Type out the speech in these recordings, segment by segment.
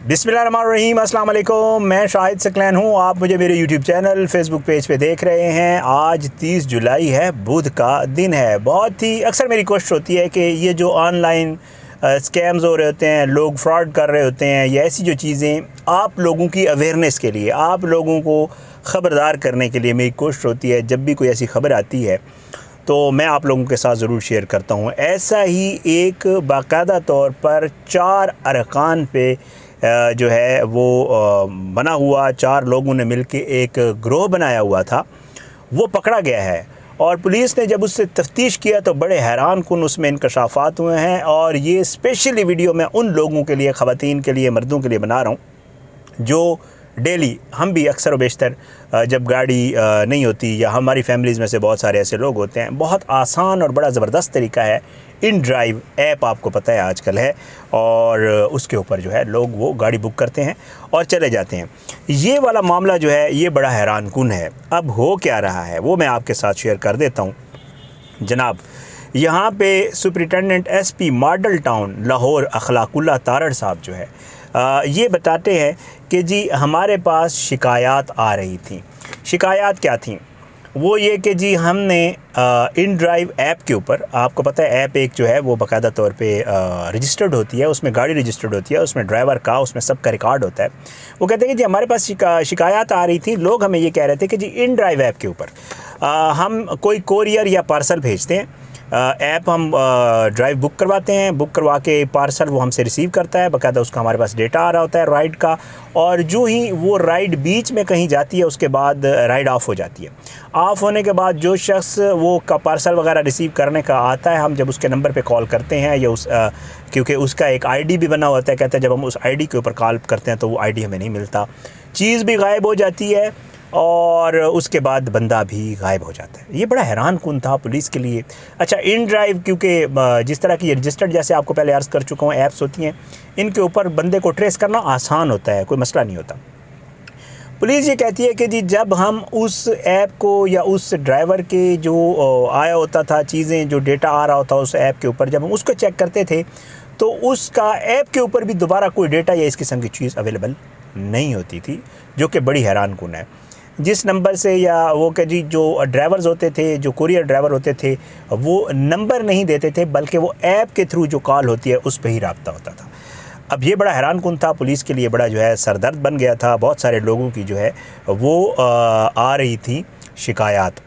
बिस्मिल्लाहिर्रहमानिर्रहीम, अस्सलाम वालेकुम। मैं शाहिद सकलैन हूँ। आप मुझे मेरे यूट्यूब चैनल फेसबुक पेज पे देख रहे हैं। आज 30 जुलाई है, बुध का दिन है। बहुत ही अक्सर मेरी कोशिश होती है कि ये जो ऑनलाइन स्कैम्स हो रहे होते हैं, लोग फ्रॉड कर रहे होते हैं, या ऐसी जो चीज़ें आप लोगों की अवेयरनेस के लिए, आप लोगों को ख़बरदार करने के लिए मेरी कोशिश होती है। जब भी कोई ऐसी ख़बर आती है तो मैं आप लोगों के साथ ज़रूर शेयर करता हूँ। ऐसा ही एक बाकायदा तौर पर 4 अरकान पे जो है वो बना हुआ, 4 लोगों ने मिलके एक ग्रोह बनाया हुआ था, वो पकड़ा गया है। और पुलिस ने जब उससे तफ्तीश किया तो बड़े हैरान कुन उसमें इंकशाफात हुए हैं। और ये स्पेशली वीडियो मैं उन लोगों के लिए, ख़वातीन के लिए, मर्दों के लिए बना रहा हूँ जो डेली, हम भी अक्सर व बेशतर जब गाड़ी नहीं होती, या हमारी फैमिलीज़ में से बहुत सारे ऐसे लोग होते हैं, बहुत आसान और बड़ा ज़बरदस्त तरीका है। इन ड्राइव ऐप आपको पता है आजकल है, और उसके ऊपर जो है लोग वो गाड़ी बुक करते हैं और चले जाते हैं। ये वाला मामला जो है ये बड़ा हैरान कुन है। अब हो क्या रहा है वो मैं आपके साथ शेयर कर देता हूँ। जनाब, यहाँ पे superintendent SP model town Lahore Akhlaqullah Tarar साहब जो है ये बताते हैं कि जी हमारे पास शिकायत आ रही थी। शिकायत क्या थी? वो ये कि जी हमने इन ड्राइव ऐप के ऊपर, आपको पता है ऐप एक जो है वो बाकायदा तौर पे रजिस्टर्ड होती है, उसमें गाड़ी रजिस्टर्ड होती है, उसमें ड्राइवर का, उसमें सब का रिकॉर्ड होता है। वो कहते हैं कि जी हमारे पास शिकायत आ रही थी। लोग हमें ये कह रहे थे कि जी इन ड्राइव ऐप के ऊपर हम कोई कोरियर या पार्सल भेजते हैं, ऐप हम ड्राइव बुक करवाते हैं, बुक करवा के पार्सल वो हमसे रिसीव करता है, बाकायदा उसका हमारे पास डेटा आ रहा होता है राइड का, और जो ही वो राइड बीच में कहीं जाती है उसके बाद राइड ऑफ हो जाती है। ऑफ होने के बाद जो शख्स वो का पार्सल वगैरह रिसीव करने का आता है, हम जब उसके नंबर पे कॉल करते हैं, या क्योंकि उसका एक आईडी भी बना होता है, कहते हैं जब हम उस आईडी के ऊपर कॉल करते हैं तो वो आईडी हमें नहीं मिलता, चीज़ भी गायब हो जाती है, और उसके बाद बंदा भी गायब हो जाता है। ये बड़ा हैरान कुन था पुलिस के लिए। अच्छा, इन ड्राइव क्योंकि जिस तरह की रजिस्टर्ड, जैसे आपको पहले अर्ज़ कर चुका हूँ, ऐप्स होती हैं, इनके ऊपर बंदे को ट्रेस करना आसान होता है, कोई मसला नहीं होता। पुलिस ये कहती है कि जी जब हम उस ऐप को या उस ड्राइवर के जो आया होता था चीज़ें, जो डेटा आ रहा होता उस ऐप के ऊपर, जब हम उसको चेक करते थे तो उसका ऐप के ऊपर भी दोबारा कोई डेटा या इस किस्म की चीज़ अवेलेबल नहीं होती थी, जो कि बड़ी हैरान कुन है। जिस नंबर से, या वो कि जी जो ड्राइवर्स होते थे, जो कुरियर ड्राइवर होते थे, वो नंबर नहीं देते थे, बल्कि वो ऐप के थ्रू जो कॉल होती है उस पर ही रब्ता होता था। अब ये बड़ा हैरान कुन था, पुलिस के लिए बड़ा जो है सरदर्द बन गया था। बहुत सारे लोगों की जो है वो आ रही थी शिकायत।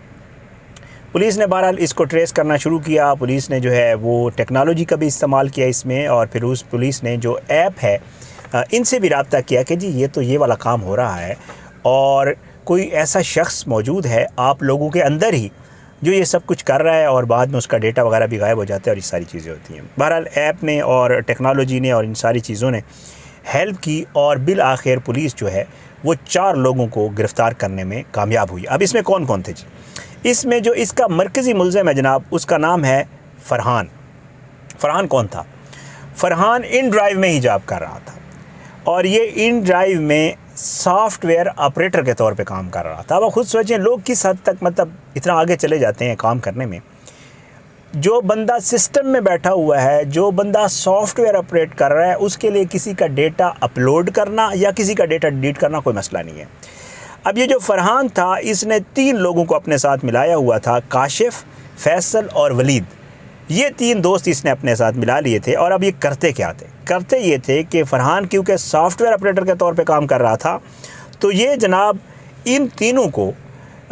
पुलिस ने बहरहाल इसको ट्रेस करना शुरू किया। पुलिस ने जो है वो टेक्नोलॉजी का भी इस्तेमाल किया इसमें, और फिर उस पुलिस ने जो ऐप है इनसे भी रब्ता किया कि जी ये वाला काम हो रहा है, और कोई ऐसा शख्स मौजूद है आप लोगों के अंदर ही जो ये सब कुछ कर रहा है, और बाद में उसका डेटा वगैरह भी गायब हो जाता है, और ये सारी चीज़ें होती हैं। बहरहाल ऐप ने और टेक्नोलॉजी ने और इन सारी चीज़ों ने हेल्प की, और बिल आखिर पुलिस जो है वो 4 लोगों को गिरफ़्तार करने में कामयाब हुई। अब इसमें कौन कौन थे जी? इसमें जो इसका मरकज़ी मुल्ज़िम है जनाब, उसका नाम है फ़रहान। फ़रहान कौन था? फ़रहान इन ड्राइव में ही जॉब कर रहा था, और ये इन ड्राइव में सॉफ्टवेयर ऑपरेटर के तौर पे काम कर रहा था। अब आप खुद सोचें लोग किस हद तक मतलब इतना आगे चले जाते हैं काम करने में। जो बंदा सिस्टम में बैठा हुआ है, जो बंदा सॉफ्टवेयर ऑपरेट कर रहा है, उसके लिए किसी का डेटा अपलोड करना या किसी का डेटा डिलीट करना कोई मसला नहीं है। अब ये जो फ़रहान था, इसने 3 लोगों को अपने साथ मिलाया हुआ था, काशिफ, फैसल और वलीद। ये 3 दोस्त इसने अपने साथ मिला लिए थे। और अब ये करते क्या थे? करते ये थे कि फ़रहान क्योंकि सॉफ्टवेयर ऑपरेटर के तौर पे काम कर रहा था, तो ये जनाब इन तीनों को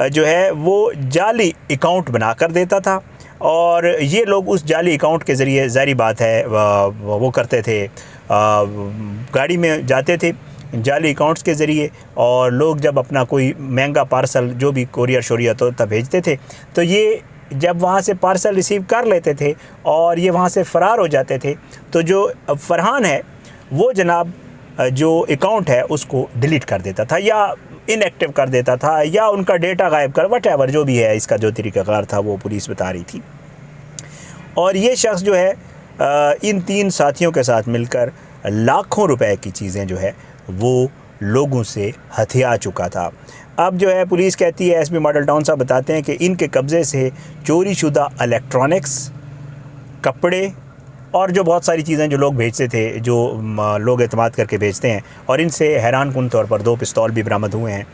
जो है वो जाली अकाउंट बना कर देता था, और ये लोग उस जाली अकाउंट के ज़रिए, ज़ाहिर बात है वो करते थे, गाड़ी में जाते थे जाली अकाउंट्स के ज़रिए, और लोग जब अपना कोई महंगा पार्सल जो भी कोरियर शोरियत होता भेजते थे, तो ये जब वहाँ से पार्सल रिसीव कर लेते थे और ये वहाँ से फ़रार हो जाते थे, तो जो फ़रहान है वो जनाब जो अकाउंट है उसको डिलीट कर देता था, या इनएक्टिव कर देता था, या उनका डेटा गायब कर, वटेवर जो भी है, इसका जो तरीक़ाकार था वो पुलिस बता रही थी। और ये शख्स जो है इन 3 साथियों के साथ मिलकर लाखों रुपए की चीज़ें जो है वो लोगों से हथिया चुका था। अब जो है पुलिस कहती है, एसपी मॉडल टाउन साहब बताते हैं कि इनके कब्ज़े से चोरी शुदा इलेक्ट्रॉनिक्स, कपड़े और जो बहुत सारी चीज़ें जो लोग भेजते थे, जो लोग एतमाद करके भेजते हैं, और इनसे हैरान कुन तौर पर 2 पिस्तौल भी बरामद हुए हैं,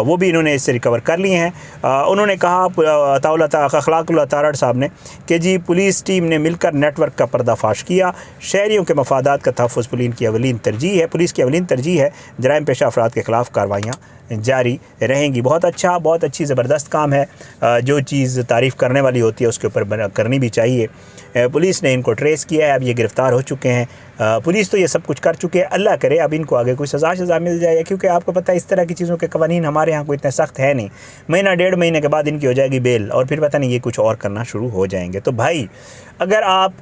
वो भी इन्होंने इससे रिकवर कर लिए हैं। उन्होंने कहा अखलाकुल्लाह तारड़ साहब ने कि जी पुलिस टीम ने मिलकर नेटवर्क का पर्दाफाश किया। शहरियों के मफादात का तहफ़्फ़ुज़ पुलिस की अवलीन तरजीह है। जराइम पेशा अफराद के ख़िलाफ़ कार्रवाइयाँ जारी रहेंगी। बहुत अच्छा, बहुत अच्छी ज़बरदस्त काम है। जो चीज़ तारीफ़ करने वाली होती है उसके ऊपर करनी भी चाहिए। पुलिस ने इनको ट्रेस किया है, अब ये गिरफ़्तार हो चुके हैं। पुलिस तो ये सब कुछ कर चुके हैं। अल्लाह करे अब इनको आगे कोई सज़ा मिल जाए, क्योंकि आपको पता है इस तरह की चीज़ों के कवानीन हमारे यहाँ कोई इतने सख्त है नहीं। महीना 1.5 महीने के बाद इनकी हो जाएगी बेल, और फिर पता नहीं ये कुछ और करना शुरू हो जाएंगे। तो भाई अगर आप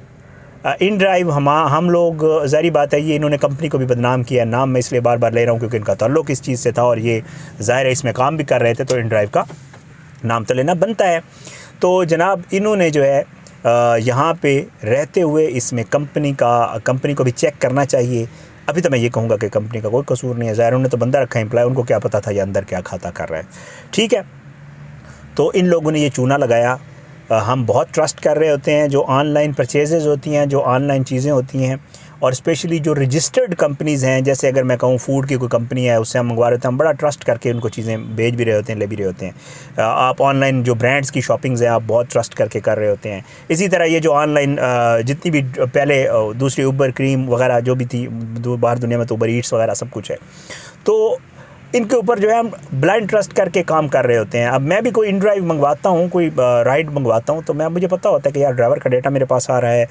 इन ड्राइव हम लोग, ज़ाहिर बात है ये इन्होंने कंपनी को भी बदनाम किया। नाम मैं इसलिए बार बार ले रहा हूँ क्योंकि इनका ताल्लुक़ इस चीज़ से था और ये ज़ाहिर है इसमें काम भी कर रहे थे, तो इन ड्राइव का नाम तो लेना बनता है। तो जनाब इन्होंने जो है यहाँ पे रहते हुए इसमें कंपनी को भी चेक करना चाहिए। अभी तो मैं ये कहूँगा कि कंपनी का कोई कसूर नहीं है, ज़ाहिर उन्होंने तो बंदा रखा है एम्प्लॉय, उनको क्या पता था ये अंदर क्या खाता कर रहा है। ठीक है, तो इन लोगों ने ये चूना लगाया। हम बहुत ट्रस्ट कर रहे होते हैं जो ऑनलाइन परचेजेज़ होती हैं, जो ऑनलाइन चीज़ें होती हैं, और स्पेशली जो रजिस्टर्ड कंपनीज़ हैं, जैसे अगर मैं कहूँ फूड की कोई कंपनी है उससे हम मंगवा रहे होते हैं, हम बड़ा ट्रस्ट करके उनको चीज़ें भेज भी रहे होते हैं, ले भी रहे होते हैं। आप ऑनलाइन जो ब्रांड्स की शॉपिंग्स हैं आप बहुत ट्रस्ट करके कर रहे होते हैं। इसी तरह ये जो ऑनलाइन जितनी भी पहले दूसरी उबर क्रीम वगैरह जो भी थी बाहर दुनिया में, तो उबर ईट्स वगैरह सब कुछ है, तो इनके ऊपर जो है हम ब्लाइंड ट्रस्ट करके काम कर रहे होते हैं। अब मैं भी कोई इन ड्राइव मंगवाता हूँ, कोई राइड मंगवाता हूँ, तो मुझे पता होता है कि यार ड्राइवर का डेटा मेरे पास आ रहा है,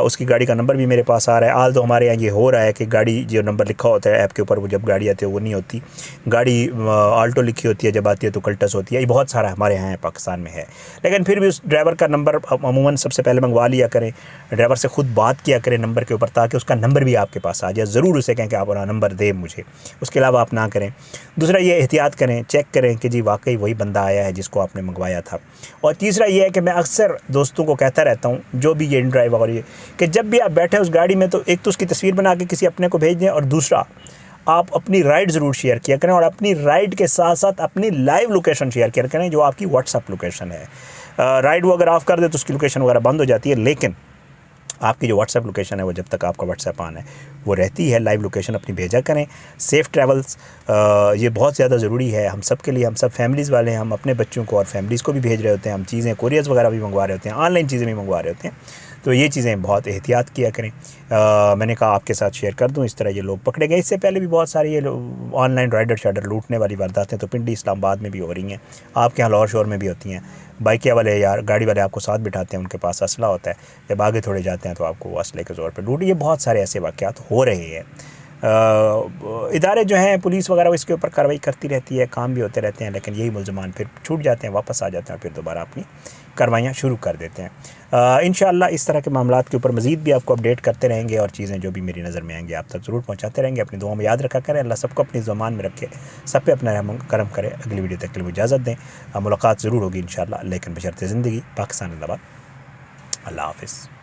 उसकी गाड़ी का नंबर भी मेरे पास आ रहा है। आल तो हमारे यहाँ ये हो रहा है कि गाड़ी जो नंबर लिखा होता है ऐप के ऊपर, वो जब गाड़ी आती है वो नहीं होती, गाड़ी आल्टो लिखी होती है, जब आती है तो कल्टस होती है। ये बहुत सारा हमारे यहाँ पाकिस्तान में है, लेकिन फिर भी उस ड्राइवर का नंबर अमूमन सबसे पहले मंगवा लिया करें, ड्राइवर से ख़ुद बात किया करें नंबर के ऊपर, ताकि उसका नंबर भी आपके पास आ जाए। ज़रूर उसे कहें कि आप अपना नंबर दें मुझे, उसके अलावा आप ना करें। दूसरा ये एहतियात करें, चेक करें कि जी वाकई वही बंदा आया है जिसको आपने मंगवाया था। और तीसरा ये है कि मैं अक्सर दोस्तों को कहता रहता हूँ जो भी ये इन ड्राइव और ये, कि जब भी आप बैठे उस गाड़ी में, तो एक तो उसकी तस्वीर बना के किसी अपने को भेज दें, और दूसरा आप अपनी राइड ज़रूर शेयर किया करें, और अपनी राइड के साथ साथ अपनी लाइव लोकेशन शेयर किया करें, जो आपकी व्हाट्सअप लोकेशन है। राइड वो अगर ऑफ़ कर दे तो उसकी लोकेशन वगैरह बंद हो जाती है, लेकिन आपकी जो व्हाट्सएप लोकेशन है वो जब तक आपका व्हाट्सएप ऑन है वो रहती है। लाइव लोकेशन अपनी भेजा करें। सेफ़ ट्रैवल्स ये बहुत ज़्यादा ज़रूरी है हम सब के लिए। हम सब फैमिलीज़ वाले हैं, हम अपने बच्चों को और फैमिलीज़ को भी भेज रहे होते हैं, हम चीज़ें कोरियर्स वगैरह भी मंगवा रहे होते हैं, ऑनलाइन चीज़ें भी मंगवा रहे होते हैं, तो ये चीज़ें बहुत एहतियात किया करें। मैंने कहा आपके साथ शेयर कर दूं, इस तरह ये लोग पकड़े गए। इससे पहले भी बहुत सारी ये ऑनलाइन राइडर शाइडर लूटने वाली वारदातें तो पिंडी इस्लामाबाद में भी हो रही हैं, आपके यहाँ लाहौर शोर में भी होती हैं। बाइकिया वाले यार गाड़ी वाले आपको साथ बिठाते हैं, उनके पास असला होता है, जब आगे थोड़े जाते हैं तो आपको असले के ज़ोर पर लूट। ये बहुत सारे ऐसे वाक़यात हो रहे हैं। इदारे जो हैं पुलिस वगैरह इसके ऊपर कार्रवाई करती रहती है, काम भी होते रहते हैं, लेकिन यही मुल्ज़मान फिर छूट जाते हैं, वापस आ जाते हैं, फिर दोबारा अपनी कार्रवाइयाँ शुरू कर देते हैं। इंशाअल्लाह इस तरह के मामलात के ऊपर मज़ीद भी आपको अपडेट करते रहेंगे, और चीज़ें जो भी मेरी नज़र में आएंगी आप तक ज़रूर पहुँचाते रहेंगे। अपनी दुआ में याद रखा करें, अल्लाह सबको अपनी ज़ुबान में रखे, सब पे अपना रहम करम करे। अगली वीडियो तक के लिए इजाज़त दें, मुलाकात ज़रूर होगी इंशाअल्लाह, लेकिन बशर्ते ज़िंदगी। पाकिस्तान जिंदाबाद। अल्लाह हाफ़िज़।